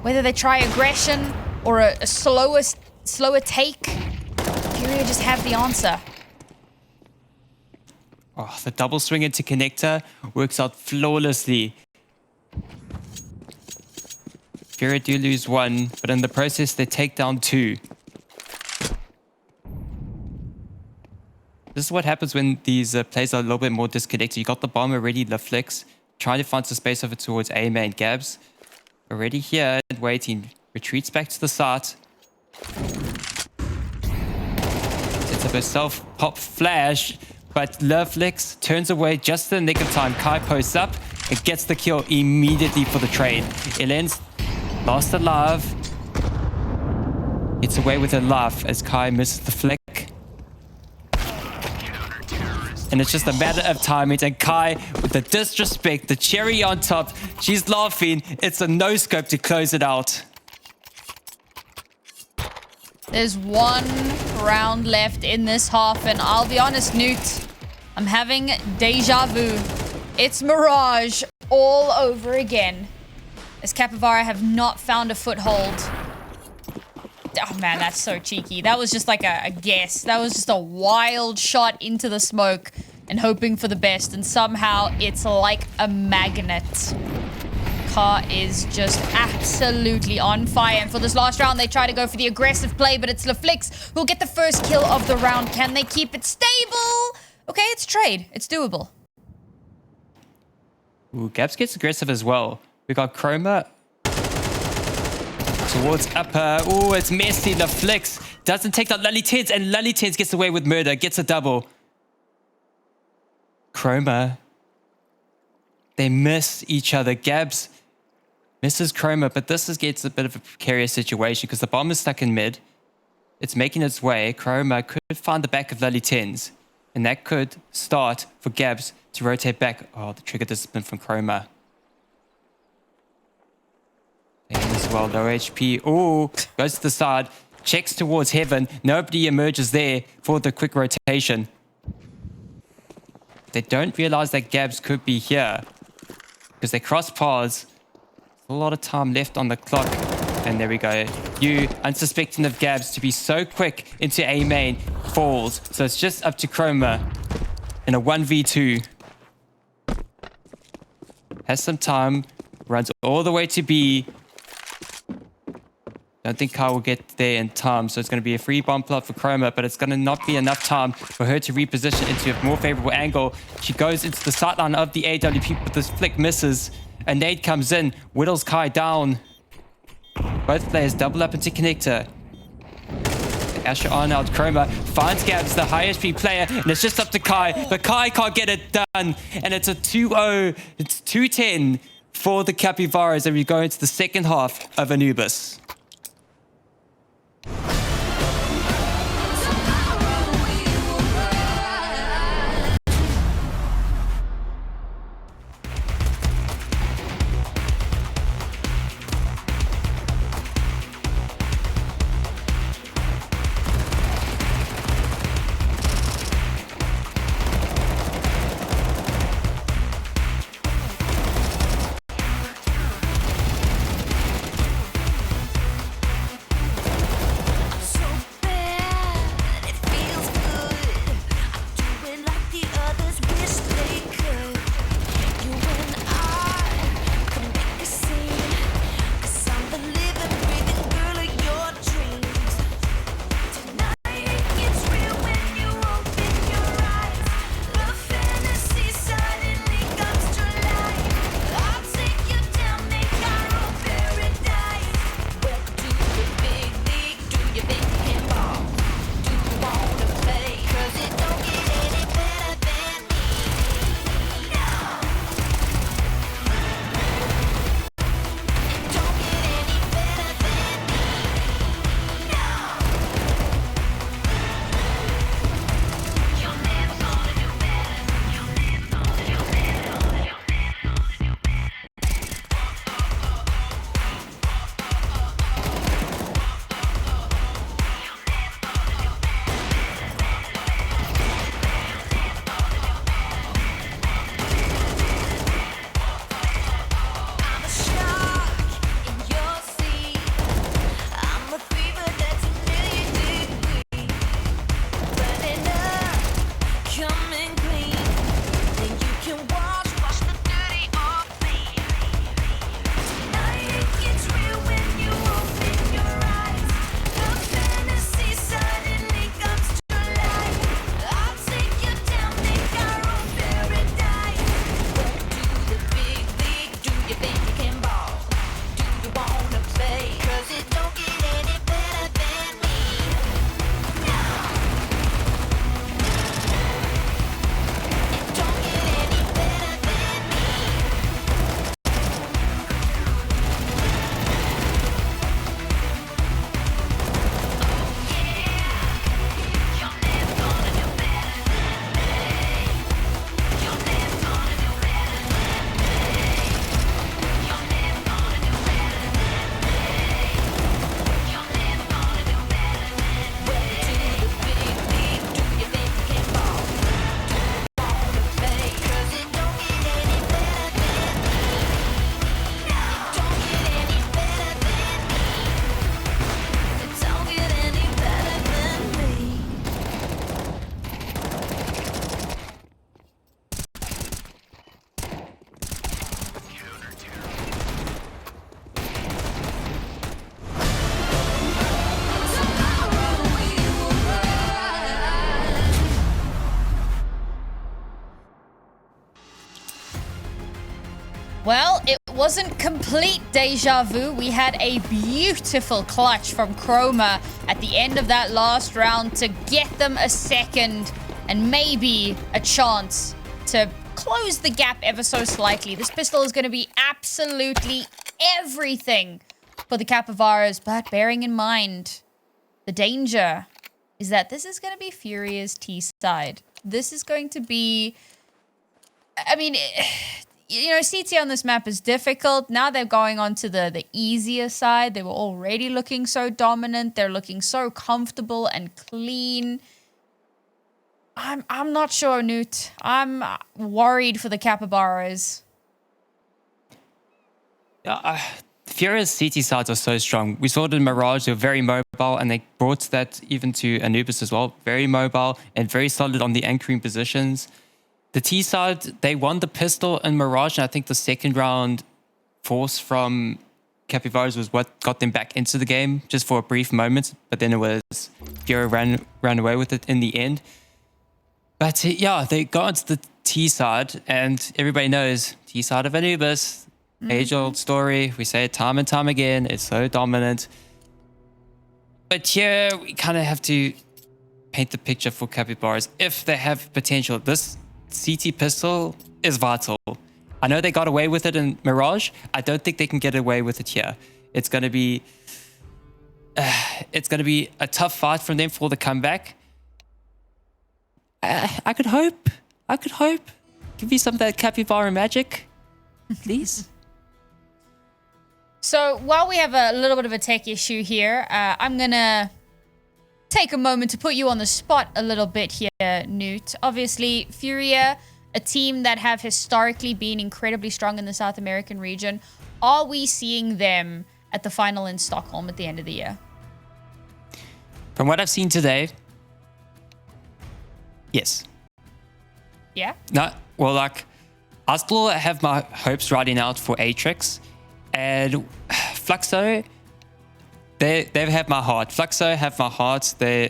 Whether they try aggression or a slower take, FURIA just have the answer. Oh, the double swing into connector works out flawlessly. FURIA do lose 1, but in the process, they take down 2. This is what happens when these plays are a little bit more disconnected. You got the bomb already, the flicks, trying to find some space over towards A main. Gabs already here and waiting. Retreats back to the start. Sets up herself, pop flash, but Loveflix turns away just in the nick of time. Kai posts up and gets the kill immediately for the trade. Ellen's lost alive. Gets away with a laugh as Kai misses the flick. And it's just a matter of timing. And Kai, with the disrespect, the cherry on top, she's laughing. It's a no-scope to close it out. There's 1 round left in this half, and I'll be honest, Newt, I'm having deja vu. It's Mirage all over again, as Capivara have not found a foothold. Oh man, that's so cheeky. That was just like a guess. That was just a wild shot into the smoke and hoping for the best, and somehow it's like a magnet. Car is just absolutely on fire, and for this last round they try to go for the aggressive play, but it's LaFlix who'll get the first kill of the round. Can they keep it stable? Okay, it's trade. It's doable. Ooh, Gabs gets aggressive as well. We got Chroma towards upper. Ooh, it's messy. LaFlix doesn't take down Lully Tens, and Lully Tens gets away with murder. Gets a double. Chroma. They miss each other. Gabs misses Chroma, but this gets a bit of a precarious situation because the bomb is stuck in mid. It's making its way. Chroma could find the back of Lully Tens, and that could start for Gabs to rotate back. Oh, the trigger discipline from Chroma. And as well, low HP. Oh, goes to the side, checks towards heaven. Nobody emerges there for the quick rotation. They don't realize that Gabs could be here because they cross paths. A lot of time left on the clock. And there we go. You, unsuspecting of Gabs to be so quick into A main, falls. So it's just up to Chroma in a 1v2. Has some time. Runs all the way to B. Don't think Kai will get there in time, so it's going to be a free bomb plot for Chroma, but it's going to not be enough time for her to reposition into a more favorable angle. She goes into the sideline of the AWP, but this flick misses. A nade comes in, whittles Kai down. Both players double up into connector. Asher on out, Chroma finds Gabs, the high HP player, and it's just up to Kai, but Kai can't get it done, and it's a 2-0. It's 2-10 for the Capivaras, and we go into the second half of Anubis. Well, it wasn't complete deja vu. We had a beautiful clutch from Chroma at the end of that last round to get them a second and maybe a chance to close the gap ever so slightly. This pistol is going to be absolutely everything for the CAPIVARAS, but bearing in mind the danger is that this is going to be FURIA's T side. This is going to be, I mean, you know, CT on this map is difficult. Now they're going on to the easier side. They were already looking so dominant. They're looking so comfortable and clean. I'm not sure, Newt. I'm worried for the CAPIVARAS. Yeah, FURIA's CT sides are so strong. We saw it in Mirage. They were very mobile, and they brought that even to Anubis as well. Very mobile and very solid on the anchoring positions. The T side, they won the pistol in Mirage, and I think the second round force from CAPIVARAS was what got them back into the game, just for a brief moment. But then it was FURIA ran away with it in the end. But yeah, they got into the T side, and everybody knows T side of Anubis, age-old story. We say it time and time again. It's so dominant. But here, we kind of have to paint the picture for CAPIVARAS. If they have potential, this CT pistol is vital. I know they got away with it in Mirage. I don't think they can get away with it here. It's going to be a tough fight from them for the comeback. I could hope. Give me some of that CAPIVARA magic, please. So while we have a little bit of a tech issue here, I'm going to take a moment to put you on the spot a little bit here, Newt. Obviously, FURIA, a team that have historically been incredibly strong in the South American region. Are we seeing them at the final in Stockholm at the end of the year? From what I've seen today, yes. Yeah? No, well, like, I still have my hopes riding out for Atrix, and Fluxo, they have my heart. Fluxo have my heart. They're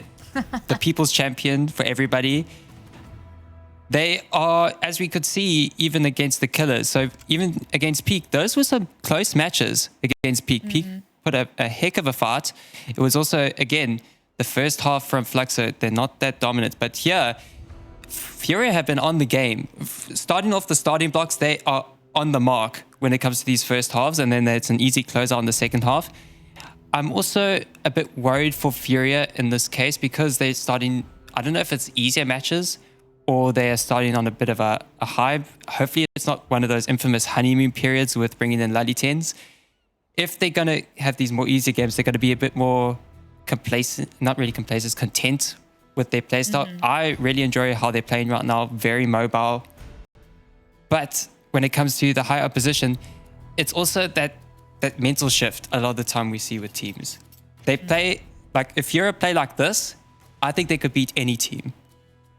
the people's champion for everybody. They are, as we could see, even against the Killers. So even against Peak, those were some close matches against Peak. Peak put a heck of a fight. It was also, again, the first half from Fluxo. They're not that dominant. But here, FURIA have been on the game. Starting off the starting blocks, they are on the mark when it comes to these first halves. And then it's an easy closeout in the second half. I'm also a bit worried for FURIA in this case because they're starting, I don't know if it's easier matches or they are starting on a bit of a high. Hopefully it's not one of those infamous honeymoon periods with bringing in Lally 10s. If they're going to have these more easy games, they're going to be a bit more complacent, not really complacent, content with their playstyle. I really enjoy how they're playing right now, very mobile. But when it comes to the high opposition, it's also that mental shift a lot of the time we see with teams. They play, like if FURIA play like this, I think they could beat any team.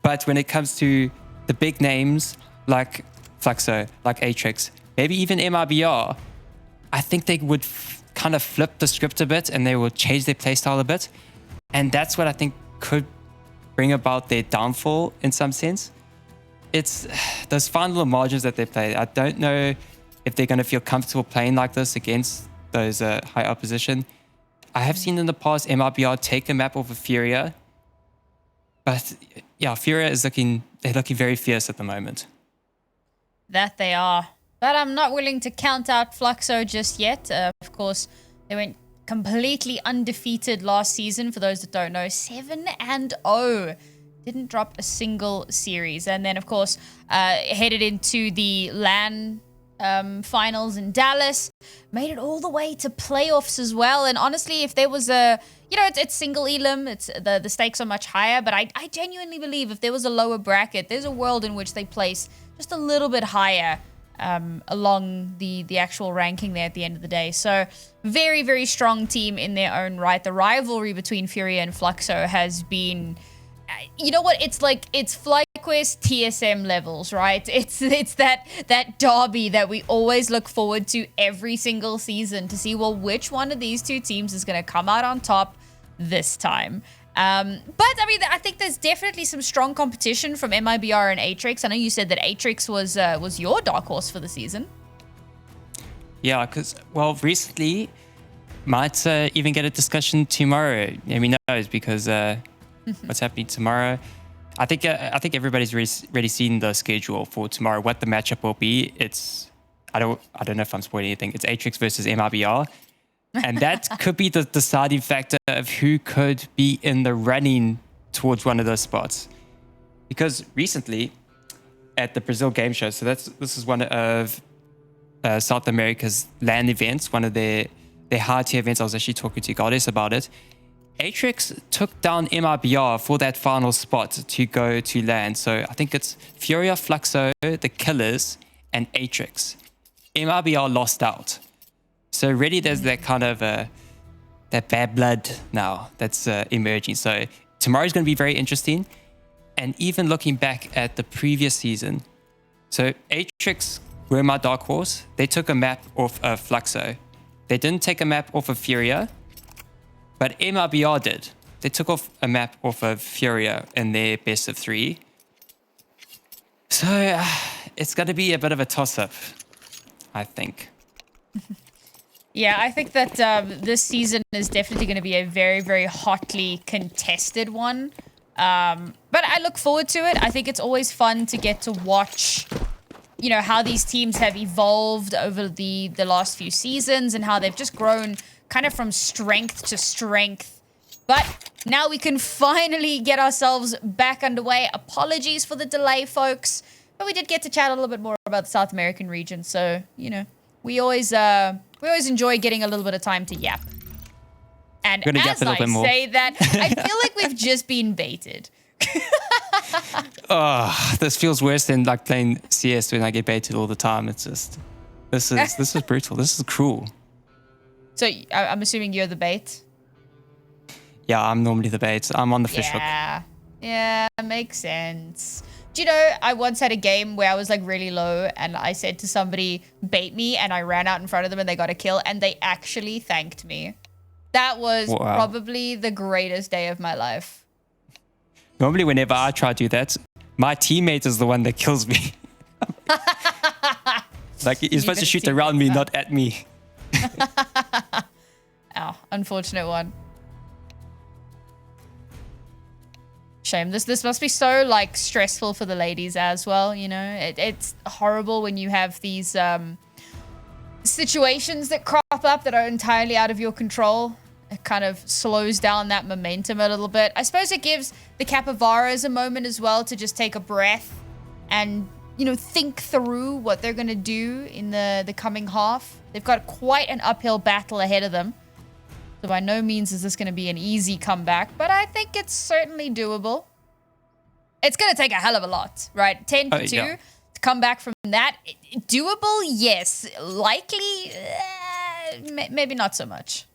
But when it comes to the big names like Fluxo, like Atrix, maybe even MIBR, I think they would kind of flip the script a bit and they will change their playstyle a bit. And that's what I think could bring about their downfall in some sense. It's those fine little margins that they play. I don't know if they're going to feel comfortable playing like this against those high opposition. I have seen in the past MIBR take a map over FURIA. But yeah, FURIA is looking very fierce at the moment. That they are. But I'm not willing to count out Fluxo just yet. Of course, they went completely undefeated last season. For those that don't know, 7-0. Didn't drop a single series. And then, of course, headed into the LAN finals in Dallas, made it all the way to playoffs as well. And honestly, if there was a, you know, it's single elim, it's the stakes are much higher, but I genuinely believe if there was a lower bracket, there's a world in which they place just a little bit higher along the actual ranking there at the end of the day. So very, very strong team in their own right. The rivalry between FURIA and Fluxo has been, you know what, it's like, it's FlyQuest TSM levels, right? It's that derby that we always look forward to every single season to see, well, which one of these two teams is going to come out on top this time. But I mean, I think there's definitely some strong competition from MIBR and Atrix. I know you said that Atrix was your dark horse for the season. Yeah, because, well, recently might even get a discussion tomorrow. Who knows? Because what's happening tomorrow? I think everybody's already seen the schedule for tomorrow. What the matchup will be? It's I don't know if I'm spoiling anything. It's Atrix versus MRBR, and that could be the deciding factor of who could be in the running towards one of those spots. Because recently at the Brazil Game Show, so this is one of South America's LAN events, one of their high tier events. I was actually talking to Goddess about it. Atrix took down MRBR for that final spot to go to LAN. So I think it's FURIA, Fluxo, the Killers, and Atrix. MRBR lost out. So already there's that kind of that bad blood now that's emerging. So tomorrow's going to be very interesting. And even looking back at the previous season, so Atrix were my dark horse. They took a map off of Fluxo. They didn't take a map off of FURIA, but MRBR did. They took off a map off of FURIA in their best of 3. So it's going to be a bit of a toss-up, I think. Yeah, I think that this season is definitely going to be a very, very hotly contested one. But I look forward to it. I think it's always fun to get to watch, how these teams have evolved over the last few seasons and how they've just grown kind of from strength to strength. But now we can finally get ourselves back underway. Apologies for the delay, folks. But we did get to chat a little bit more about the South American region. So, we always enjoy getting a little bit of time to yap. And as I say that, I feel like we've just been baited. Oh, this feels worse than like playing CS when I get baited all the time. It's just, this is brutal. This is cruel. So I'm assuming you're the bait? Yeah, I'm normally the bait. I'm on the fish hook. Yeah, makes sense. Do you know, I once had a game where I was like really low and I said to somebody, bait me, and I ran out in front of them and they got a kill and they actually thanked me. That was probably the greatest day of my life. Normally, whenever I try to do that, my teammate is the one that kills me. Like, you're supposed to shoot around me, not at me. Oh, unfortunate one. Shame. This must be so, like, stressful for the ladies as well, It's horrible when you have these situations that crop up that are entirely out of your control. It kind of slows down that momentum a little bit. I suppose it gives the CAPIVARAS a moment as well to just take a breath and, think through what they're going to do in the coming half. They've got quite an uphill battle ahead of them. So by no means is this going to be an easy comeback, but I think it's certainly doable. It's going to take a hell of a lot, right? 10-2. Yeah. Come back from that. Doable, yes. Likely, maybe not so much.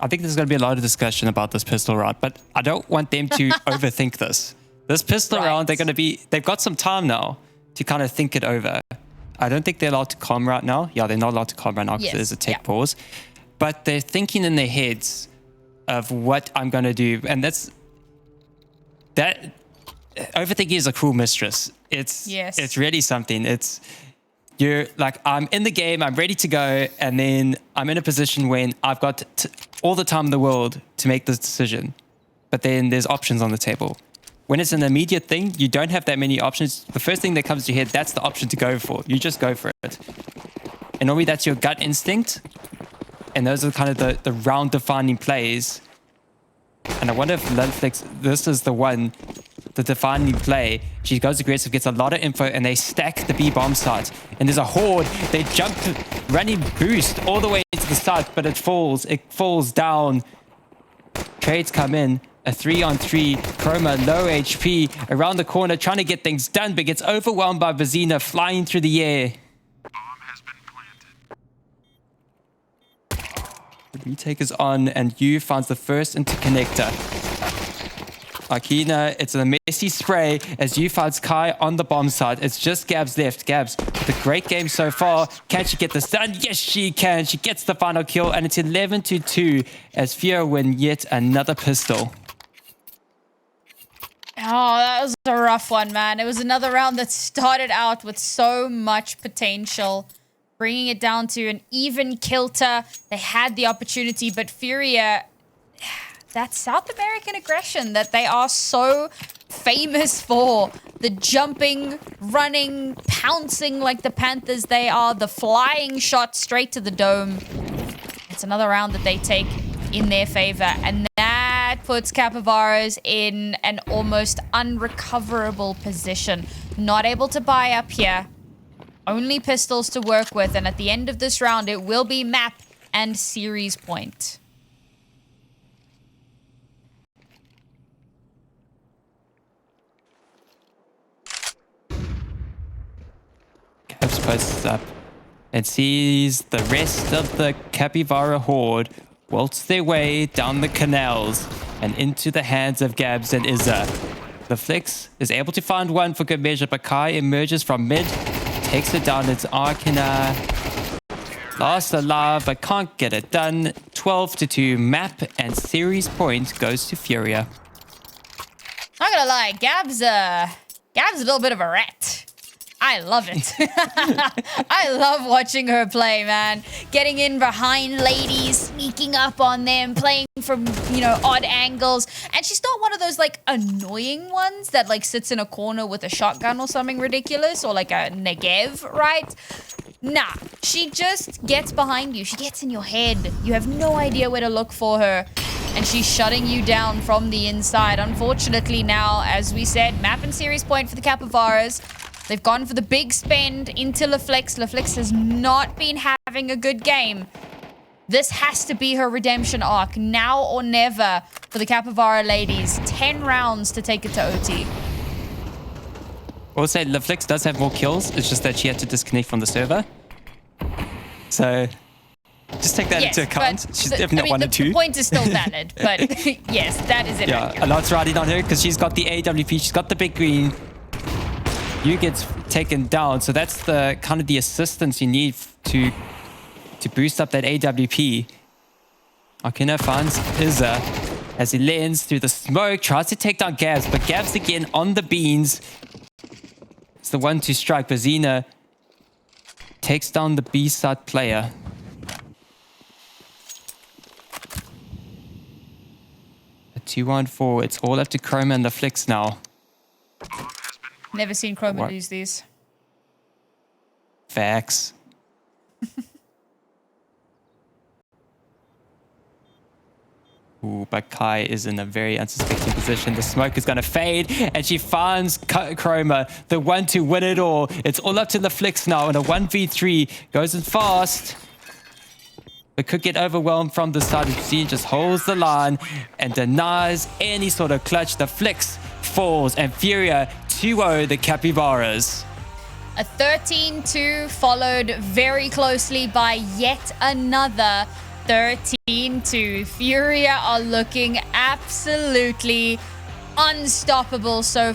I think there's going to be a lot of discussion about this pistol round, but I don't want them to overthink this. This pistol round, they've got some time now to kind of think it over. I don't think they're allowed to calm right now. Yeah, they're not allowed to calm right now because there's a tech pause. But they're thinking in their heads of what I'm going to do. And that overthinking is a cruel mistress. It's really something. You're like, I'm in the game, I'm ready to go, and then I'm in a position when I've got all the time in the world to make this decision. But then there's options on the table. When it's an immediate thing, you don't have that many options. The first thing that comes to your head, that's the option to go for. You just go for it. And normally that's your gut instinct. And those are kind of the round-defining plays. And I wonder if Lundflix, this is the one, the defining play. She goes aggressive, gets a lot of info, and they stack the B bomb site. And there's a horde. They jump, running boost all the way into the site, but it falls. It falls down. Trades come in. A 3-on-3. Chroma, low HP, around the corner, trying to get things done, but gets overwhelmed by Bazina flying through the air. The retake is on, and Yu finds the first interconnector. Akina, it's a messy spray as Yu finds Kai on the bomb side. It's just Gabs left. Gabs, with a great game so far. Can she get this done? Yes, she can. She gets the final kill, and it's 11-2 as FURIA win yet another pistol. Oh, that was a rough one, man. It was another round that started out with so much potential. bringing it down to an even kilter. They had the opportunity, but FURIA, that South American aggression that they are so famous for, the jumping, running, pouncing like the Panthers they are, the flying shot straight to the dome. It's another round that they take in their favor, and that puts CAPIVARAS in an almost unrecoverable position. Not able to buy up here. Only pistols to work with, and at the end of this round, it will be map and series point. Caps posts up and sees the rest of the Capivara horde waltz their way down the canals and into the hands of Gabs and Izza. The Flex is able to find one for good measure, but Kai emerges from mid, takes it down. It's Arkina. Last alive, but can't get it done. 12-2 map and series point goes to FURIA. Not gonna lie, Gab's a little bit of a rat. I love it. I love watching her play, man. Getting in behind ladies, sneaking up on them, playing from, you know, odd angles. And she's not one of those, like, annoying ones that, like, sits in a corner with a shotgun or something ridiculous, or like a Negev, right? Nah, she just gets behind you. She gets in your head. You have no idea where to look for her. And she's shutting you down from the inside. Unfortunately now, as we said, map and series point for the Capivara's. They've gone for the big spend into LaFlex. LaFlex has not been having a good game. This has to be her redemption arc, now or never, for the Capivara ladies. 10 rounds to take it to OT. I will say LaFlex does have more kills. It's just that she had to disconnect from the server. So just take that into account. She's definitely not 1 or 2. The point is still valid, but yes, that is it. Yeah, a lot's riding on her because she's got the AWP. She's got the big green. You get taken down, so that's the kind of the assistance you need to boost up that AWP. Arkina finds Izza as he lands through the smoke, tries to take down Gabs, but Gabs again on the beans. It's the one to strike, but Xena takes down the B-side player. A 2-1-4. It's all up to Chroma and the Flicks now. Never seen Chroma use these. Facts. Ooh, but Kai is in a very unsuspecting position. The smoke is going to fade, and she finds Chroma, the one to win it all. It's all up to the Flicks now, and a 1v3 goes in fast. But could get overwhelmed from the side. She just holds the line and denies any sort of clutch. The Flicks falls, and FURIA 2-0 the Capivara's. A 13-2 followed very closely by yet another 13-2. FURIA are looking absolutely unstoppable so